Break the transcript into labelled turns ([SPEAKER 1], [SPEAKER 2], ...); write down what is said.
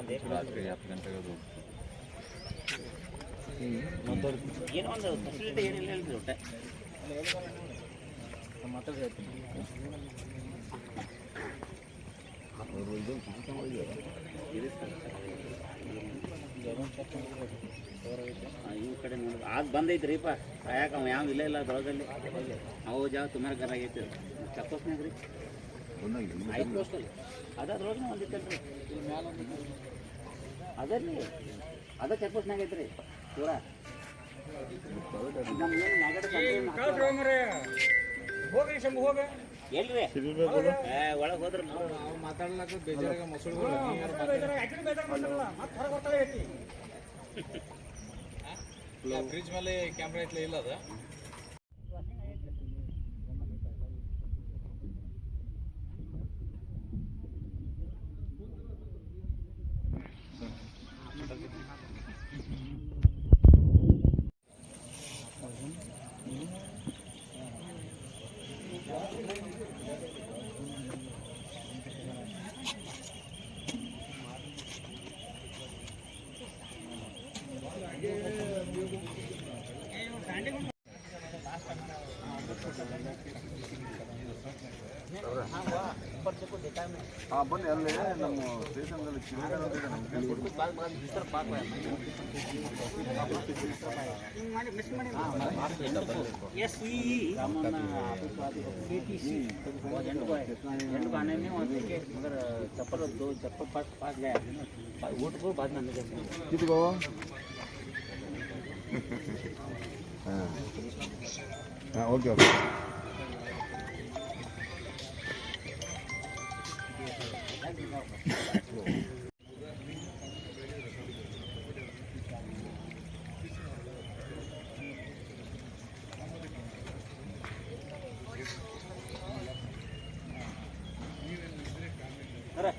[SPEAKER 1] ರಾತ್ರಿ 10 ಗಂಟೆಗೆ ಅದು
[SPEAKER 2] ಏನೋ ಒಂದು ಫೆಸಿಲಿಟಿ ಏನಿಲ್ಲ ಹೇಳ್ರಿ ಒಟ್ಟೆ ಮಾತಾಡ್ತೀನಿ ಇವ್ ಕಡೆ ನೋಡಿದ್ರೆ ಆಗ ಬಂದೈತ್ರಿಪ್ಪ ಯಾಕೆ ಅವ ಯಾವ ಇಲ್ಲ ಅದ್ರೊಳಗಲ್ಲಿ ಅವು ಜಾವ ತುಮಾರ ಗರ ಆಗೈತಿ ಚಕ್ಕೋಸ್ನಾಗ ರೀ 5 ಪೋಸ್ಟಲ್ಲಿ ಅದ್ರೊಳಗೆ ಒಂದಿತ್ತಲ್ರಿ ಇಲ್ಲಿ ಮ್ಯಾಲ ಅದರಲ್ಲಿ ಅದ ಚೆಕ್ಪೋಸ್ಟ್ನಾಗ ಐತ್ರಿ ಪೂರ ಎಲ್ರಿ ಒಳಗೆ ಹೋದ್ರ
[SPEAKER 3] ಮಾತಾಡ್ಲಕ್ಕ ಬೇಜಾರಾಗ ಮೊಸಳು ಬ್ರಿಡ್ಜ್ ಮೇಲೆ ಕ್ಯಾಮ್ರಾ ಐತ್ಲ ಇಲ್ಲ ಅದ
[SPEAKER 1] ಹಾಂ ಬನ್ನಿ ಅಲ್ಲೇ ನಮ್ಮ ಸ್ಟೇಷನ್ದಲ್ಲಿ
[SPEAKER 2] मगर चप्पल दो चप्पल पास गया वोट को बाद में
[SPEAKER 1] किती गो हां ओके ओके
[SPEAKER 2] अरे